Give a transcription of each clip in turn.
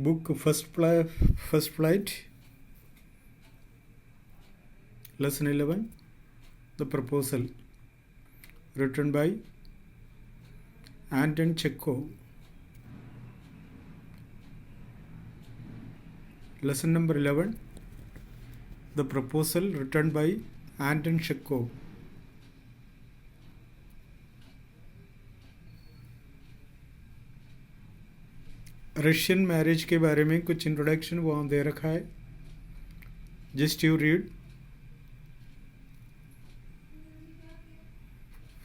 book First Flight, Lesson 11, The Proposal, written by Anton Chekhov. Lesson number 11, The Proposal, written by Anton Chekhov. Russian marriage के बारे में कुछ introduction वहाँ दे रखा है. Just you read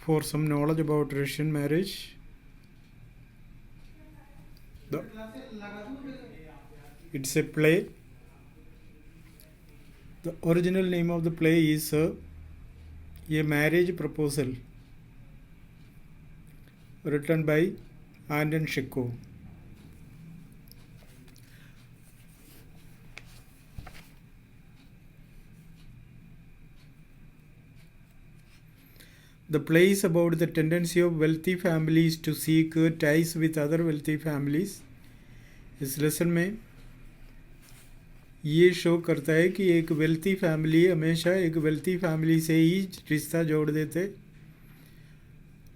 for some knowledge about Russian marriage. It's a play. The original name of the play is A Marriage Proposal, written by Anton Chekhov. The play is about the tendency of wealthy families to seek ties with other wealthy families. इस lesson में ये show करता है कि एक wealthy family हमेशा एक wealthy family से ही रिश्ता जोड़ देते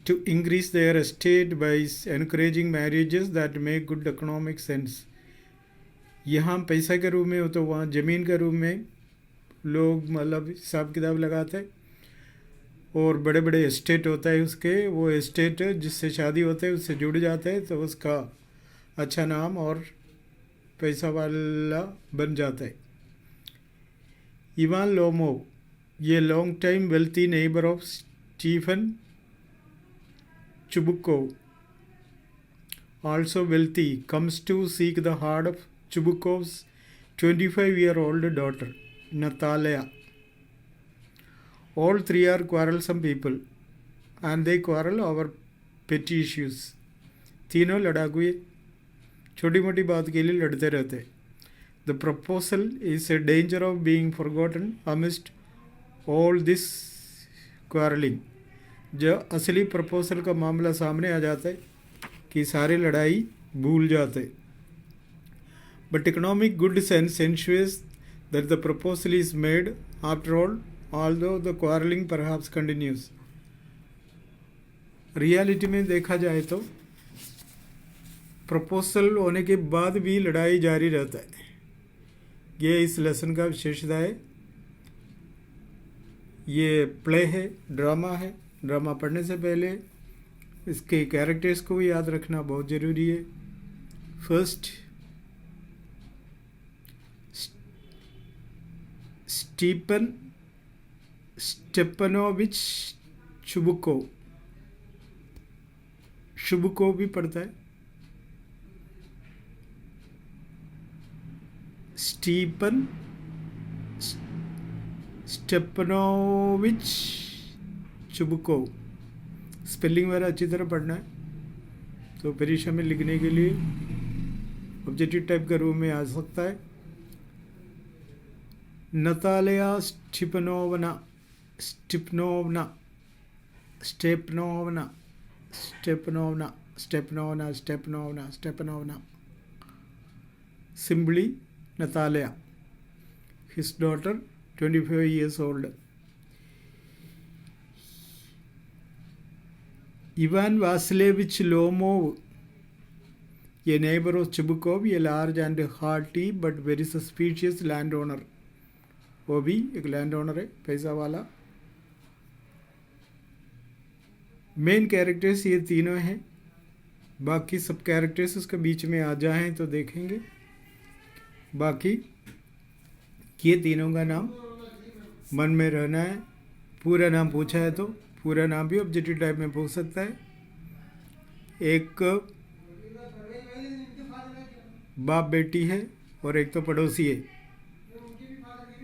to increase their estate by encouraging marriages that make good economic sense. यहाँ पैसा के रूप में हो तो वहाँ ज़मीन के रूप में लोग मतलब हिसाब किताब लगाते और बड़े बड़े एस्टेट होता है उसके, वो एस्टेट जिससे शादी होते है उससे जुड़ जाते हैं तो उसका अच्छा नाम और पैसा वाला बन जाता है. इवान लोमोव, ये long time wealthy neighbour of Stephen Chubukov, also wealthy, comes to seek the heart of Chubukov's 25-year-old daughter, Natalia. All three are quarrelsome people and they quarrel over petty issues. तीनों लड़ाकू छोटी मोटी बात के लिए लड़ते रहते. The proposal is a danger of being forgotten amidst all this quarrelling. जो असली प्रपोजल का मामला सामने आ जाता है कि सारे लड़ाई भूल जाते. But economic good sense ensures that the proposal is made after all although the quarrelling perhaps continuous. Reality में देखा जाए तो प्रपोजल होने के बाद भी लड़ाई जारी रहता है. ये इस लेसन का विशेषता है. ये प्ले है, ड्रामा है. ड्रामा पढ़ने से पहले इसके कैरेक्टर्स को भी याद रखना बहुत ज़रूरी है. First Stepanovich Chubukov. शुबुकोव भी पढ़ता है. Stephen Stepanovich Chubukov. स्पेलिंग वगैरह अच्छी तरह पढ़ना है तो परीक्षा में लिखने के लिए ऑब्जेक्टिव टाइप का रूप में आ सकता है. Natalia स्टिपनोवना स्टिपनोवना स्टेपनोवना स्टेपनोवना स्टेपनोवना स्टेपनोवना स्टेपनोवना. Simply Natalia, his daughter, 25 years old. Ivan Vasilievich Lomov, a neighbor of Chubukov, a large and hearty but very suspicious landowner. वो भी एक लैंड ओनर है, पैसा वाला. मेन कैरेक्टर्स ये तीनों हैं. बाकी सब कैरेक्टर्स उसके बीच में आ जाएं तो देखेंगे. बाकी ये तीनों का नाम मन में रहना है. पूरा नाम पूछा है तो पूरा नाम भी ऑब्जेक्टिव टाइप में पूछ सकता है. एक बाप बेटी है और एक तो पड़ोसी है.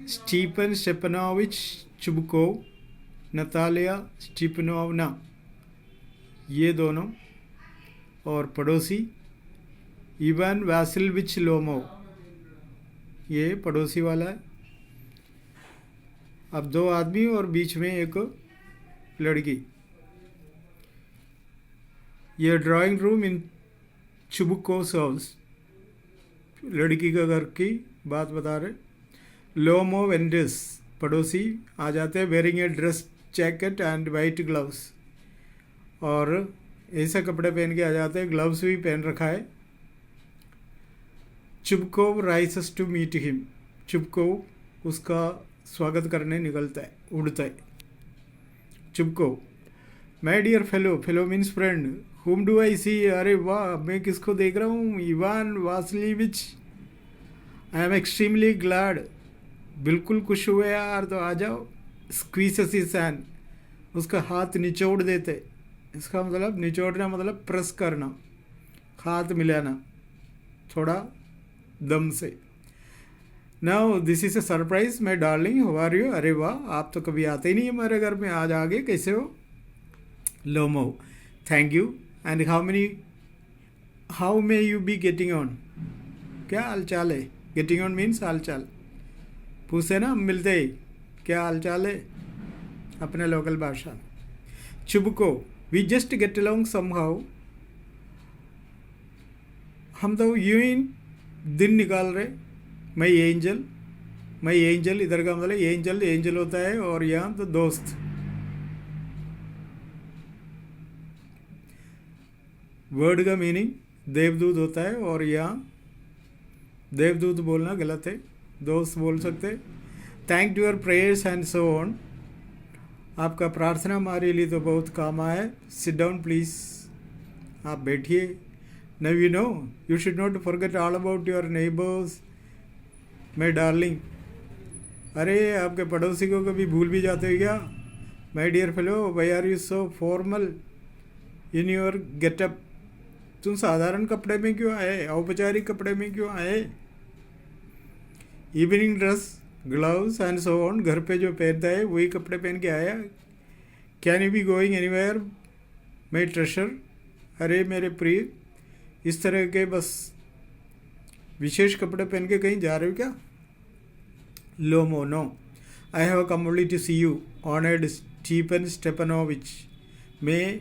स्टीफन स्टेपनोविच चुबुकोव, नतालिया स्टीपनोवना, ये दोनों. और पड़ोसी इवान वासिलविच लोमोव, ये पड़ोसी वाला है. अब दो आदमी और बीच में एक लड़की. ये ड्राइंग रूम इन चुबुकोव्स हाउस. लड़की का घर की बात बता रहे। लोमो वेंडर्स, पड़ोसी आ जाते हैं, wearing a dress jacket and white gloves, और ऐसे कपड़े पहन के आ जाते हैं, ग्लव्स भी पहन रखा है। Chubukov rises to meet him, Chubukov उसका स्वागत करने निकलता है, उड़ता है। Chubukov, my dear fellow, fellow means friend, whom do I see, अरे वाह मैं किसको देख रहा हूँ, Ivan Vassilevitch, I am extremely glad, बिल्कुल खुश हुए यार, तो आ जाओ। स्क्वीसेस हिज हैंड, उसका हाथ निचोड़ देते, इसका मतलब निचोड़ना मतलब प्रेस करना, हाथ मिलाना थोड़ा दम से। Now this is a surprise my darling, how are you, अरे वाह आप तो कभी आते ही नहीं हमारे घर में, आज आगे कैसे हो। Lomov, thank you, and how may you be getting on, क्या हाल चाल है। गेटिंग ऑन मीन्स हाल चाल, पूछे ना मिलते ही क्या हाल चाल है अपने लोकल भाषा। Chubukov, we just get along somehow, हम तो यूं ही दिन निकाल रहे। माई एंजल, इधर का मतलब एंजल होता है, और यहाँ तो दोस्त। वर्ड का मीनिंग देवदूत होता है, और यहाँ देवदूत बोलना गलत है, दोस्त बोल सकते। Thank you your prayers and so on, आपका प्रार्थना हमारे लिए तो बहुत काम आया। सिट डाउन प्लीज़, आप बैठिए। Now you know you should not forget all about your neighbours my darling, अरे आपके पड़ोसी को कभी भूल भी जाते हो क्या। My dear fellow, why are you so formal in your getup, तुम साधारण कपड़े में क्यों आए, औपचारिक कपड़े में क्यों आए। Evening dress, gloves and so on, घर पे जो पहनता है वही कपड़े पहन के आया। Can you be going anywhere my ट्रेशर, अरे मेरे प्रिय, इस तरह के बस विशेष कपड़े पहन के कहीं जा रहे हो क्या। Lomov, no, I have come only to see you honoured Stefan Stepanovich, मैं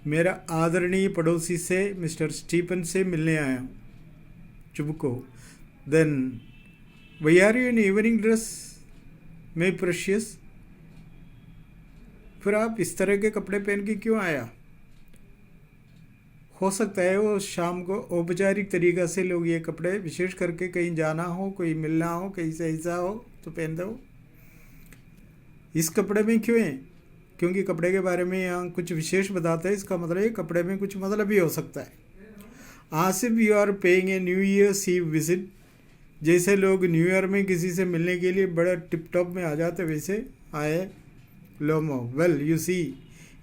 मेरा आदरणीय पड़ोसी से मिस्टर स्टीफन से मिलने आया हूँ। Chubukov, then why are you in evening dress my precious, फिर आप इस तरह के कपड़े पहन के क्यों आया। हो सकता है वो शाम को औपचारिक तरीक़ा से लोग ये कपड़े विशेष करके कहीं जाना हो, कोई मिलना हो, कहीं से ऐसा हो तो पहनते हो। इस कपड़े में क्यों है, क्योंकि कपड़े के बारे में यहाँ कुछ विशेष बताते हैं, इसका मतलब है कपड़े में कुछ मतलब भी हो सकता है। As if you are paying a new year eve visit, जैसे लोग न्यू ईयर में किसी से मिलने के लिए बड़ा टिप टॉप में आ जाते वैसे आए। Lomov, well you see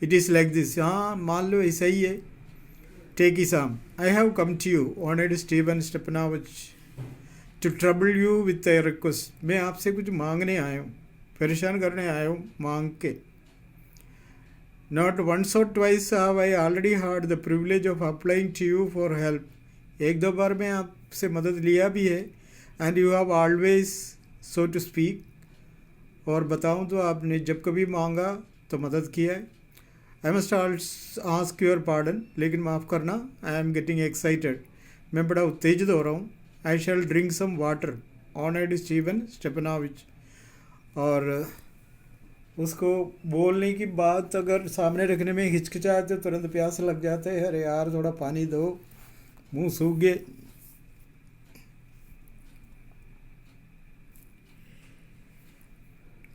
it is like this, हाँ मान लो ऐसा ही है। टेक इसाम, I have come to you honoured Stefan Stepanovich to trouble you with a request, मैं आपसे कुछ मांगने आया हूँ, परेशान करने आया हूँ मांग के। Not once or twice have I already had the privilege of applying to you for help, एक दो बार मैं आपसे मदद लिया भी है। And you have always so to speak, और बताऊँ तो आपने जब कभी मांगा तो मदद किया है। I must ask your pardon, लेकिन माफ़ करना, आई एम गेटिंग एक्साइटेड, मैं बड़ा उत्तेजित हो रहा हूँ। I shall drink some water honoured Stefan Stepanovich, और उसको बोलने की बात अगर सामने रखने में हिचकिचाए तो तुरंत प्यास लग जाता है, अरे यार थोड़ा पानी दो, मुंह सूख गए।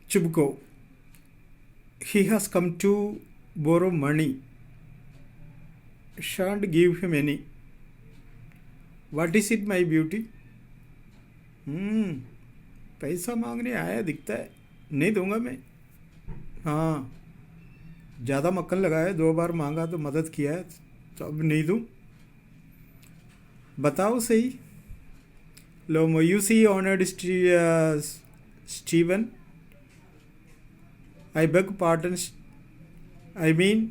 चुबको, he has come to borrow money, shan't give him any, what is it my beauty, पैसा मांगने आया दिखता है, नहीं दूंगा मैं। हाँ, ज़्यादा मक्खन लगाया, 2 बार मांगा तो मदद किया है, तो अब नहीं दूँ, बताओ सही। लो, you see honoured Steven, I beg pardon, I mean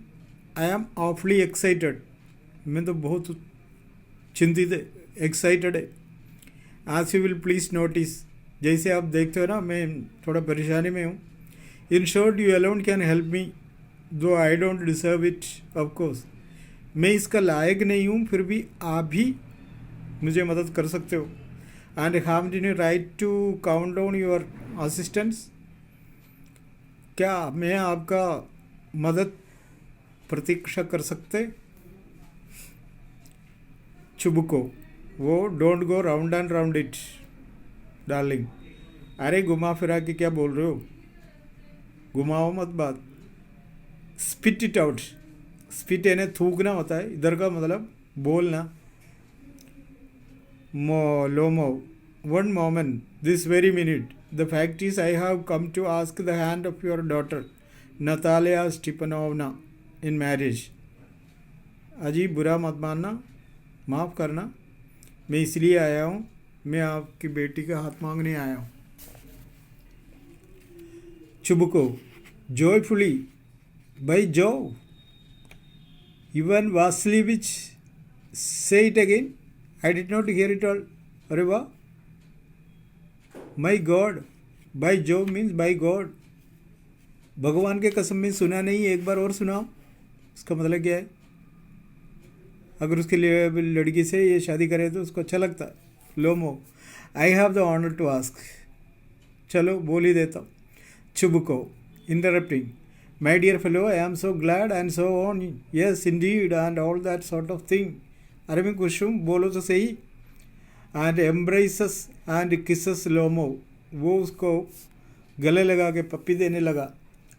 I am awfully excited, मैं तो बहुत चिंतित है, एक्साइटेड है। As you will please notice, जैसे आप देखते हो ना मैं थोड़ा परेशानी में हूँ। In short, you alone can help me, though I don't deserve it, of course, मैं इसका लायक नहीं हूँ, फिर भी आप ही मुझे मदद कर सकते हो? And how do you right to count down your assistance? क्या मैं आपका मदद प्रतीक्षा कर सकते? Chubukov, oh don't go round and round it darling. अरे घुमा फिरा के क्या बोल रहे हो? घुमाओ मत बात। Spit it out. स्पिट यानी थूकना होता है, इधर का मतलब बोलना। Lomov, one moment, this very minute, the fact is I have come to ask the hand of your daughter Natalia Stepanovna in marriage. अजी बुरा मत मानना, माफ़ करना, मैं इसलिए आया हूँ, मैं आपकी बेटी का हाथ मांगने आया हूँ। चुबको, joyfully, by Jove, Ivan Vasilievich, say it again. I did not hear it all. अरे वाह, My God, by Jove means by God. भगवान के कसम में सुना नहीं, एक बार और सुनाओ। इसका मतलब क्या है? अगर उसके लिए लड़की से ये शादी करे तो उसको अच्छा लगता है। Lomov, I have the honour to ask. चलो बोल ही देता हूँ। चुबको, interrupting, my dear fellow, I am so glad and so on, yes indeed, and all that sort of thing. अरे मैं खुश हूँ, बोलो तो सही। and embraces and kisses लोमो, वो उसको गले लगा के पप्पी देने लगा।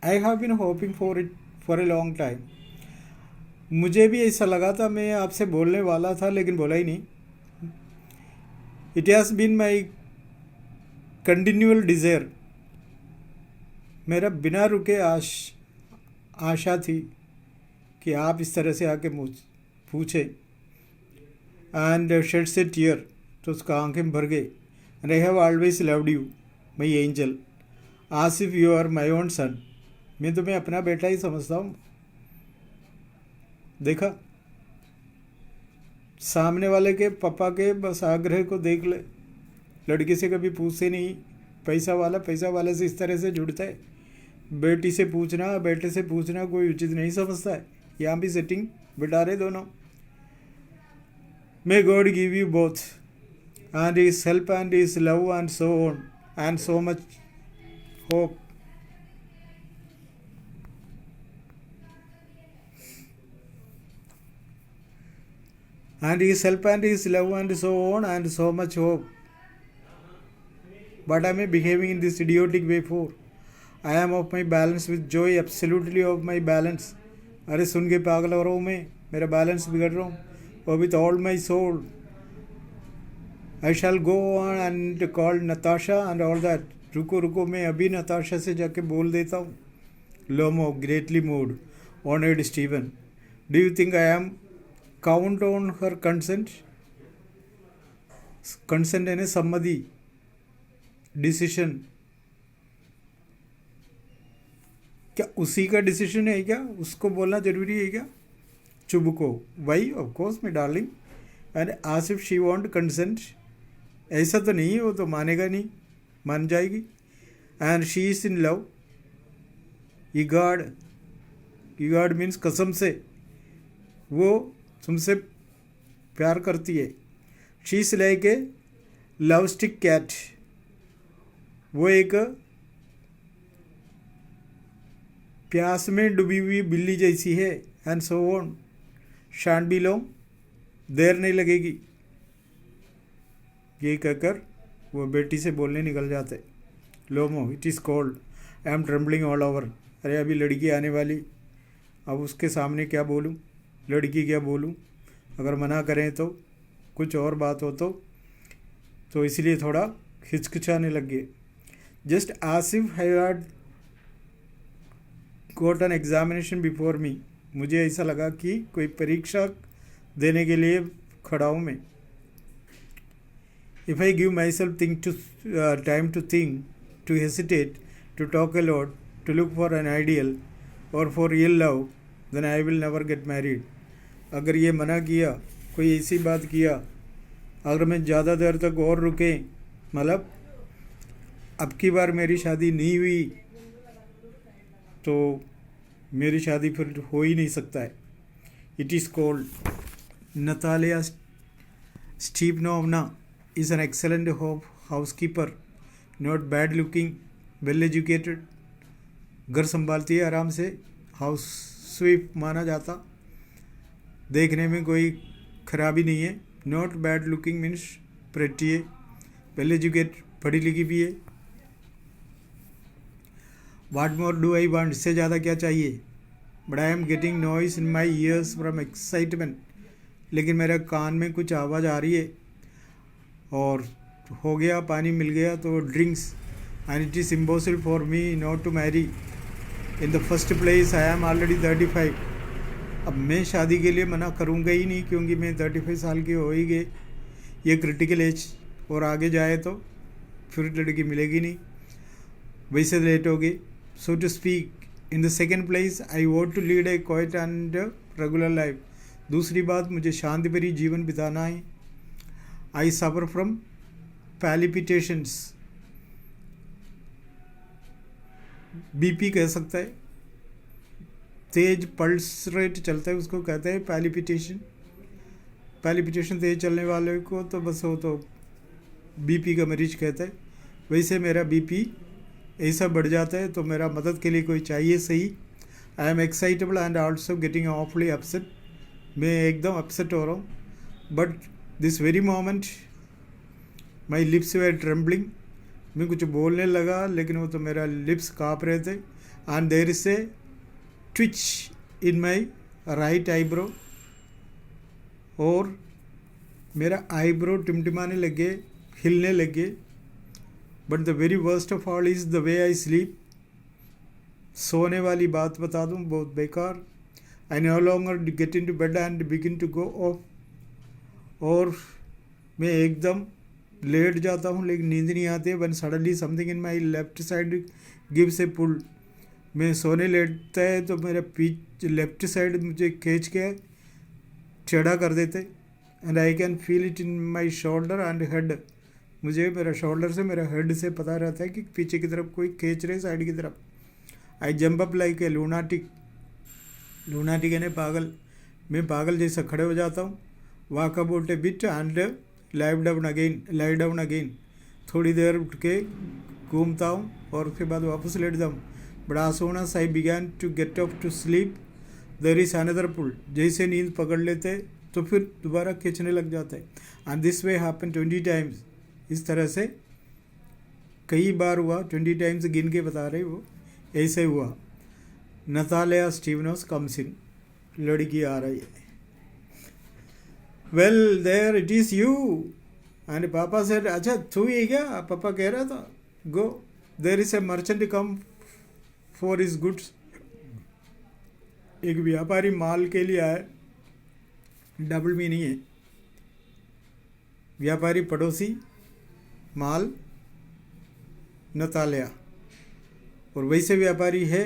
I have been hoping for it for a long time. मुझे भी ऐसा लगा था, मैं आपसे बोलने वाला था लेकिन बोला ही नहीं। It has been my continual desire. मेरा बिना रुके आशा थी कि आप इस तरह से आके पूछे। एंड शेड से टीयर, तो उसका आंखें भर गए। And I have always loved you my angel, as if you are my own son. मैं तुम्हें अपना बेटा ही समझता हूँ। देखा, सामने वाले के पापा के बस आग्रह को देख ले। लड़की से कभी पूछते नहीं, पैसा वाले से इस तरह से जुड़ता है। बेटी से पूछना, बेटे से पूछना कोई उचित नहीं समझता है। यहाँ भी सेटिंग बिठा रहे दोनों। May God give you both and his help and his love and so on and so much hope. And his help and his love and so on and so much hope. But I am behaving in this idiotic way for I am of my balance with joy, absolutely of my balance. अरे सुन के पागल हो रहा हूँ मैं, मेरा balance बिगड़ रहा हूँ। और with all my soul I shall go on and call Natasha and all that. रुको, मैं अभी नताशा से जाके बोल देता हूँ। Lomov, greatly moved, honoured Steven, do you think I am count on her consent? Consent यानी सम्मति, डिसीशन। क्या उसी का डिसीजन है क्या? उसको बोलना जरूरी है क्या? Chubukov, why of course my darling, and as if she want consent. ऐसा तो नहीं है, वो तो मानेगा नहीं, मान जाएगी। And she is in love, egad means कसम से, वो तुमसे प्यार करती है। She is like a lovesick cat, वो एक प्यास में डूबी हुई बिल्ली जैसी है। And so on, shan't be long, देर नहीं लगेगी। ये कहकर वो बेटी से बोलने निकल जाते। Lomov, it is cold, I am trembling all over. अरे अभी लड़की आने वाली, अब उसके सामने क्या बोलूँ, लड़की क्या बोलूँ? अगर मना करें तो, कुछ और बात हो तो इसलिए थोड़ा हिचकिचाने लग गए। Just Asif I had got an examination before me. मुझे ऐसा लगा कि कोई परीक्षा देने के लिए खड़ा हूँ मैं। If I give myself time to think, to hesitate, to talk a lot, to look for an ideal or for real love, then I will never get married. अगर ये मना किया, कोई ऐसी बात किया, अगर मैं ज़्यादा देर तक और रुके, मतलब अब की बार मेरी शादी नहीं हुई तो मेरी शादी फिर हो ही नहीं सकता है। It is called Natalia Steve Novna is an excellent housekeeper, not bad looking, well educated. घर संभालती है आराम से, हाउस स्वीप माना जाता, देखने में कोई खराबी नहीं है. Not bad looking means pretty है, वेल एजुकेट पढ़ी लिखी भी है. वाट मोर डू आई वांट, इससे ज़्यादा क्या चाहिए. But I am getting noise in my years from excitement, लेकिन मेरे कान में कुछ आवाज़ आ रही है. और हो गया, पानी मिल गया तो drinks. And it is impossible for me not to marry. In the first place I am already 35. अब मैं शादी के लिए मना करूँगा ही नहीं, क्योंकि मैं 35 साल की हो ही गए. ये क्रिटिकल एज, और आगे जाए तो फिर लड़की मिलेगी नहीं, वैसे लेट हो गई. So to speak. In the second place I want to lead a quiet and regular life. दूसरी बात, मुझे शांति भरी जीवन बिताना है. आई सफ़र फ्रॉम पैलिपिटेशंस. बीपी कह सकता है, तेज पल्स रेट चलता है, उसको कहते हैं पैलिपिटेशन. पैलिपिटेशन तेज चलने वाले को तो बस वो तो बीपी का मरीज कहता है. वैसे मेरा बीपी ऐसा बढ़ जाता है, तो मेरा मदद के लिए कोई चाहिए सही. I am excitable and also getting ऑफली upset. मैं एकदम अपसेट हो रहा हूँ. But this very moment my lips were trembling. मैं कुछ बोलने लगा, लेकिन वो तो मेरा लिप्स काँप रहे थे. And there is a twitch in my right eyebrow. और मेरा आईब्रो टिमटिमाने लगे, हिलने लगे. But the very worst of all is the way I sleep. सोने वाली बात बता दूँ, बहुत बेकार. I no longer get into bed and begin to go off. और मैं एकदम लेट जाता हूँ, लेकिन नींद नहीं आती है. One suddenly something in my left side gives a pull. मैं सोने लेटता है तो मेरा लेफ्ट साइड मुझे खींच के टेढ़ा कर देते. And I can feel it in my shoulder and head. मुझे मेरा शोल्डर से, मेरा हेड से पता रहता है कि पीछे की तरफ कोई खींच रहे, साइड की तरफ. I jump up like a lunatic. Lunatic यानी पागल. मैं पागल जैसा खड़े हो जाता हूँ. Walk about A bit and lie down again. थोड़ी देर उठ के घूमता हूँ और उसके बाद वापस लेट जाऊँ. But as soon as I began to get off to sleep, there is another pull. जैसे नींद पकड़ लेते तो फिर दोबारा खींचने लग जाते हैं. And this way happen 20 times. इस तरह से कई बार हुआ. 20 टाइम्स गिन के बता रहे वो. ऐसे हुआ. Natalia Stepanovna comes in. लड़की आ रही है. Well there it is you. एंड पापा से, अच्छा तू ही क्या. पापा कह रहा था गो. There is a merchant come for his goods. एक व्यापारी माल के लिए आए. डबल मीनिंग है. व्यापारी पड़ोसी, माल नतालिया. और वैसे व्यापारी है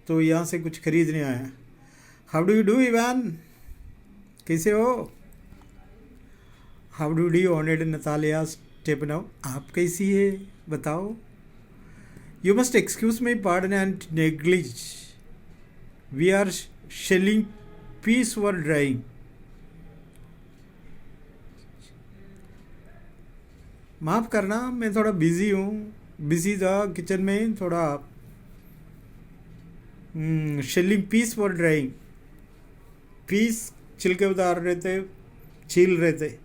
तो यहाँ से कुछ खरीदने आया. How do you do Ivan, कैसे हो. हाउ डू डी ऑनर्ड नतालिया स्टेपनाउ. आप कैसी है बताओ. You must excuse my pardon and negligence. We are shelling peas for drying. माफ़ करना, मैं थोड़ा बिज़ी हूँ. बिज़ी था किचन में थोड़ा. Shelling peas for drying. Peas छिलके उतार रहे थे, छील रहे थे.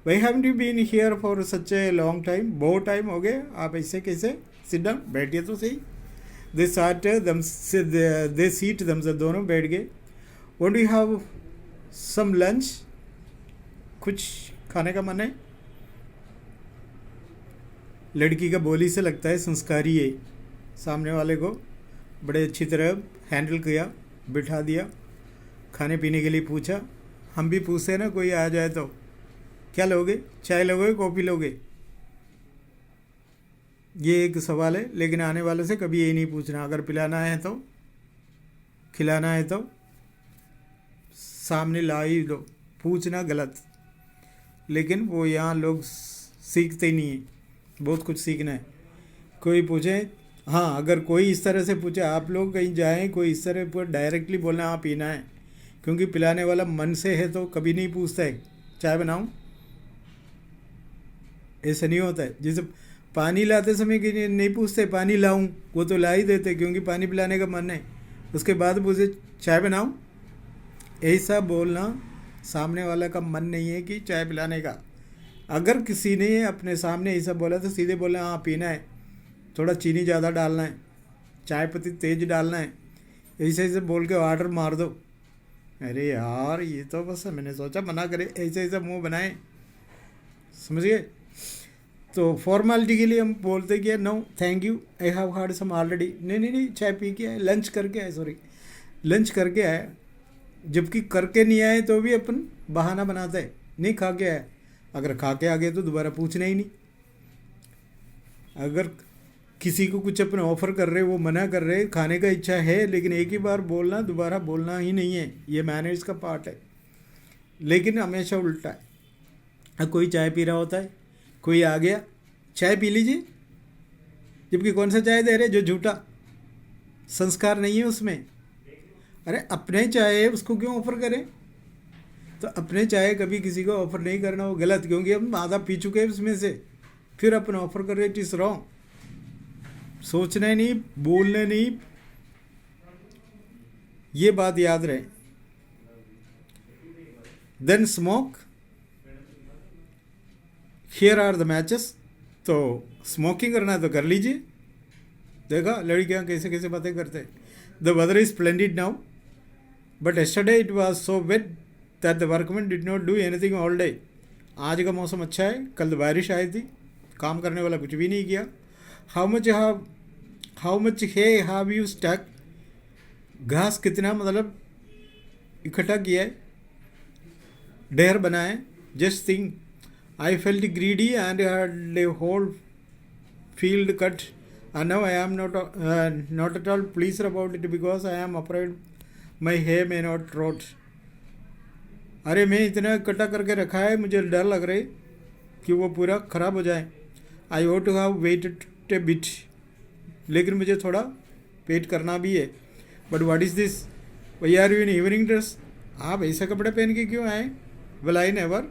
Why haven't you been here for such a long time? बहुत टाइम हो गए. आप ऐसे कैसे. Sit down, बैठिए तो सही. They seat themselves. दोनों बैठ गए. What do you have? Some lunch? कुछ खाने का मन है. लड़की का बोली से लगता है संस्कारी है. सामने वाले को बड़े अच्छी तरह हैंडल किया, बिठा दिया, खाने पीने के लिए पूछा. हम भी पूछते हैं ना, कोई आ जाए तो क्या लोगे, चाय लोगे, कॉफ़ी लोगे. ये एक सवाल है, लेकिन आने वाले से कभी ये नहीं पूछना. अगर पिलाना है तो, खिलाना है तो सामने ला ही लो. पूछना गलत. लेकिन वो यहाँ लोग सीखते ही नहीं है. बहुत कुछ सीखना है. कोई पूछे, हाँ अगर कोई इस तरह से पूछे, आप लोग कहीं जाएं, कोई इस तरह पर डायरेक्टली बोलना हाँ पीना है. क्योंकि पिलाने वाला मन से है तो कभी नहीं पूछता है चाय बनाऊँ, ऐसा नहीं होता है। जैसे पानी लाते समय कि नहीं पूछते पानी लाऊं, वो तो ला ही देते क्योंकि पानी पिलाने का मन है। उसके बाद पूछे चाय बनाऊं, ऐसा बोलना सामने वाला का मन नहीं है कि चाय पिलाने का। अगर किसी ने अपने सामने ऐसा बोला तो सीधे बोला हाँ पीना है, थोड़ा चीनी ज़्यादा डालना है, चाय पत्ती तेज डालना है, ऐसे ऐसे बोल के ऑर्डर मार दो। अरे यार ये तो बस मैंने सोचा मना करे, ऐसे ऐसे मुंह बनाए, समझ गए। तो फॉर्मेलिटी के लिए हम बोलते कि no thank you, I have had some already. नहीं नहीं नहीं, चाय पी के आए, लंच करके आए, सॉरी लंच करके आए। जबकि करके नहीं आए तो भी अपन बहाना बनाते हैं, नहीं खा के आए। अगर खा के आ गए तो दोबारा पूछना ही नहीं। अगर किसी को कुछ अपने ऑफ़र कर रहे, वो मना कर रहे, खाने का इच्छा है, लेकिन एक ही बार बोलना, दोबारा बोलना ही नहीं है, ये मैनर्स का पार्ट है। लेकिन हमेशा उल्टा है। कोई चाय पी रहा होता है, कोई आ गया चाय पी लीजिए, जबकि कौन सा चाय दे रहे, जो झूठा, संस्कार नहीं है उसमें। अरे अपने चाय है, उसको क्यों ऑफ़र करें। तो अपने चाय कभी किसी को ऑफ़र नहीं करना, वो गलत, क्योंकि हम आधा पी चुके हैं उसमें से, फिर अपन ऑफ़र कर रहे, इट इज़ रॉन्ग। सोचना नहीं, बोलना नहीं, ये बात याद रहे। Then smoke, here are the matches. तो स्मोकिंग करना है तो कर लीजिए। देखा लड़कियां कैसे कैसे बातें करते हैं। The weather is splendid now, but yesterday it was so wet that the workman did not do anything all day. आज का मौसम अच्छा है, कल बारिश आई थी, काम करने वाला कुछ भी नहीं किया। हाउ मच है हैव यू स्टक, घास कितना मतलब इकट्ठा किया है, ढेर बनाए। Just think I felt greedy and had a whole field cut, and now I am not at all pleased about it because I am afraid my hay may not rot. अरे मैं इतना इकट्ठा करके रखा है, मुझे डर लग रहा है कि वो पूरा ख़राब हो जाए। I ought to have waited a bit, लेकिन मुझे थोड़ा वेट करना भी है। But what is this? Why are you in evening dress? आप ऐसे कपड़े पहन के क्यों आए? Well, I never.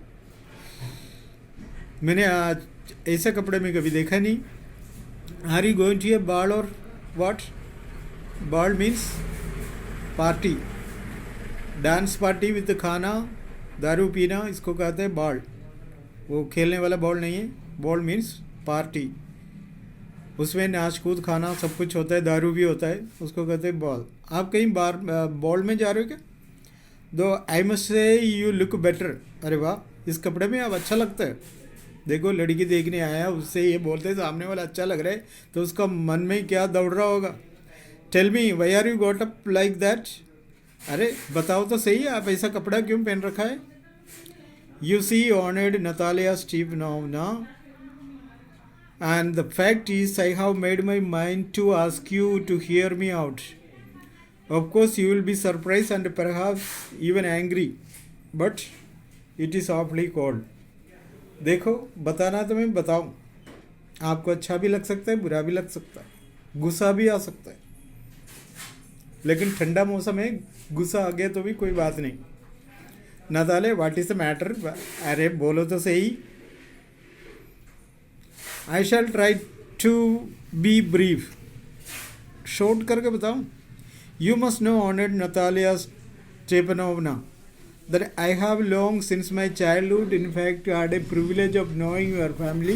मैंने आज ऐसे कपड़े में कभी देखा नहीं। Are you going to a ball or what? Ball means party, dance party with खाना दारू पीना, इसको कहते हैं बॉल। वो खेलने वाला बॉल नहीं है, बॉल मीन्स पार्टी। उसमें नाच कूद खाना सब कुछ होता है, दारू भी होता है, उसको कहते हैं बॉल। आप कहीं बार बॉल में जा रहे हो क्या? दो I must say you look better. अरे वाह, इस कपड़े में आप अच्छा लगता है। देखो लड़की देखने आया, उससे ये बोलते सामने वाला अच्छा लग रहा है, तो उसका मन में क्या दौड़ रहा होगा। Tell me why are you got up like that. अरे बताओ तो सही, आप ऐसा कपड़ा क्यों पहन रखा है। You see honoured Natalia Stepanovna, and the fact is I have made my mind to ask you to hear me out. Of course you will be surprise and perhaps even angry, but it is awfully cold. देखो बताना तो मैं बताऊं, आपको अच्छा भी लग सकता है, बुरा भी लग सकता है, गुस्सा भी आ सकता है, लेकिन ठंडा मौसम है, गुस्सा आ गया तो भी कोई बात नहीं। Natalie what is the matter. अरे बोलो तो सही। I shall try to be brief, short करके बताऊं। You must know honoured Natalia Stepanovna that I have long since my childhood in fact had a privilege of knowing your family.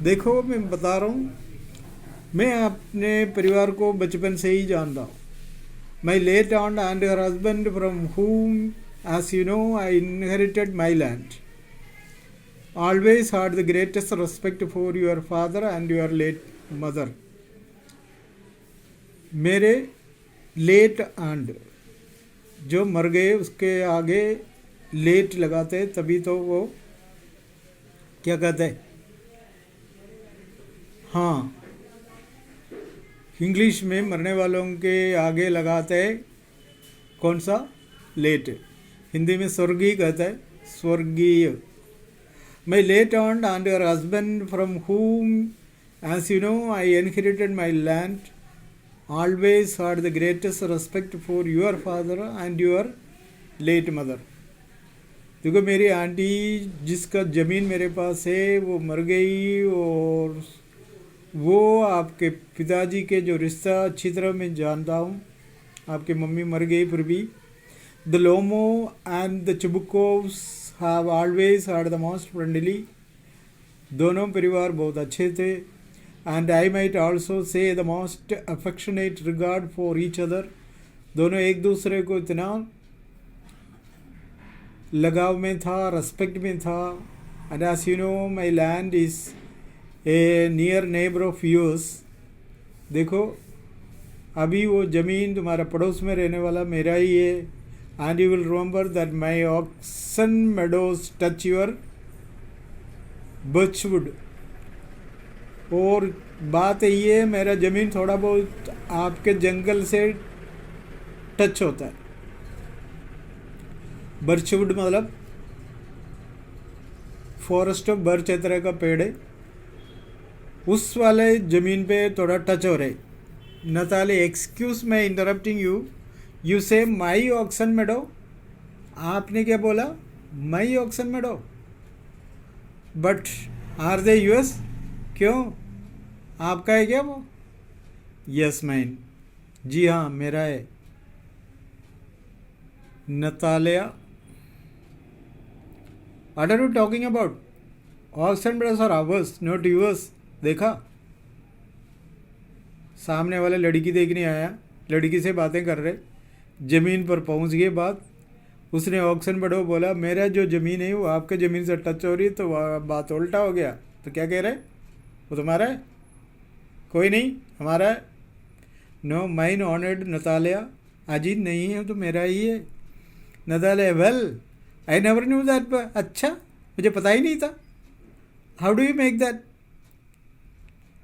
देखो मैं बता रहा हूँ, मैं अपने परिवार को बचपन से ही जानता हूँ। My late aunt and her husband, from whom as you know I inherited my land, always had the greatest respect for your father and your late mother. मेरे लेट आंट जो मर गए, उसके आगे लेट लगाते, तभी तो वो क्या कहते हैं, हाँ इंग्लिश में मरने वालों के आगे लगाते हैं कौन सा, लेट। हिंदी में स्वर्गीय कहता है, स्वर्गीय। My late aunt and your husband, from whom as you know I inherited my land, always had the greatest respect for your father and your late mother. देखो मेरी आंटी जिसका ज़मीन मेरे पास है वो मर गई, और वो आपके पिताजी के जो रिश्ता अच्छी तरह मैं जानता हूँ। आपकी मम्मी मर गई फिर भी the Lomov and the Chubukovs have always had the most friendly. दोनों परिवार बहुत अच्छे थे। And I might also say the most affectionate regard for each other. दोनों एक दूसरे को इतना लगाव में था, रेस्पेक्ट में था। And as you know my land is a near neighbour of yours. देखो अभी वो ज़मीन तुम्हारा पड़ोस में रहने वाला मेरा ही है। And you will remember that my Oxen Meadows touch your birchwood. और बात ये है मेरा ज़मीन थोड़ा बहुत आपके जंगल से टच होता है। बर्चवुड मतलब फॉरेस्ट ऑफ बर्च तरह का पेड़ है, उस वाले ज़मीन पे थोड़ा टच हो रहे। Natalie excuse me interrupting you, you say my Oxen Meadow. आपने क्या बोला? My Oxen Meadow. But are they yours? क्यों, आपका है क्या वो? यस माइन, जी हाँ मेरा है। Natalia, what are you talking about? Oxen meadows are ours not yours. देखा सामने वाले लड़की देखने आया, लड़की से बातें कर रहे, ज़मीन पर पहुंच गए बात। उसने ऑक्सन बड़ो बोला मेरा जो ज़मीन है वो आपके ज़मीन से टच हो रही है, तो बात उल्टा हो गया। तो क्या कह रहे? वो तुम्हारा है? कोई नहीं, हमारा है। नो माइन ऑनर्ड नतालिया, अजीत नहीं है तो मेरा ही है। Natalia, well I never knew that. अच्छा, मुझे पता ही नहीं था। How do you make that?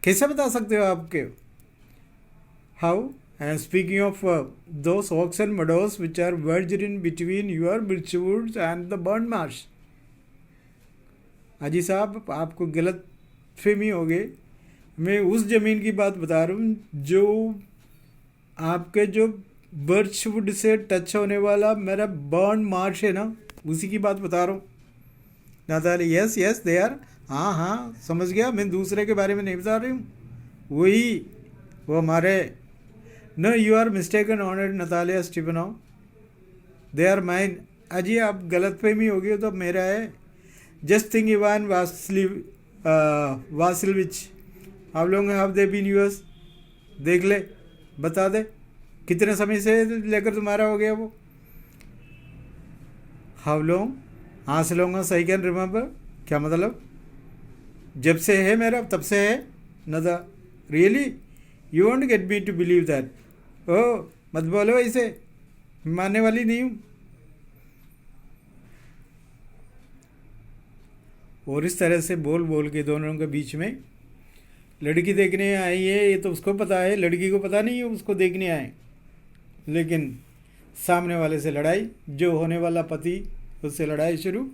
कैसे बता सकते हो आपके? How? I am speaking of those oxen meadows which are wedged in between your birchwoods and the burnt marsh. अजी साहब आपको गलत फहमी हो गई। मैं उस ज़मीन की बात बता रहा हूँ जो आपके जो बर्चवुड से टच होने वाला मेरा बर्न मार्श है ना, उसी की बात बता रहा हूँ। Natalia, yes yes they are. हाँ हाँ समझ गया, मैं दूसरे के बारे में नहीं बता रही हूँ, वही वो हमारे। No you are mistaken honoured Natalia Stepanovna, they are mine. अजी आप गलत फहमी हो गई तो मेरा है। Just think Ivan Vasilievich, how long have they been yours? देख ले, बता दे कितने समय से लेकर तुम्हारा हो गया वो। How long? हाँ से लॉन्ग सही कैन रिमेंबर, क्या मतलब? जब से है मेरा तब से है। नदा, really you want get me to believe that? Oh मत बोलो ऐसे, मानने वाली नहीं हूँ। और इस तरह से बोल बोल के दोनों के बीच में लड़की देखने आई है, ये तो उसको पता है, लड़की को पता नहीं है उसको देखने आए। लेकिन सामने वाले से लड़ाई, जो होने वाला पति उससे लड़ाई शुरू,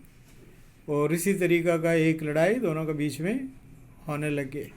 और इसी तरीक़ा का एक लड़ाई दोनों के बीच में होने लग गई।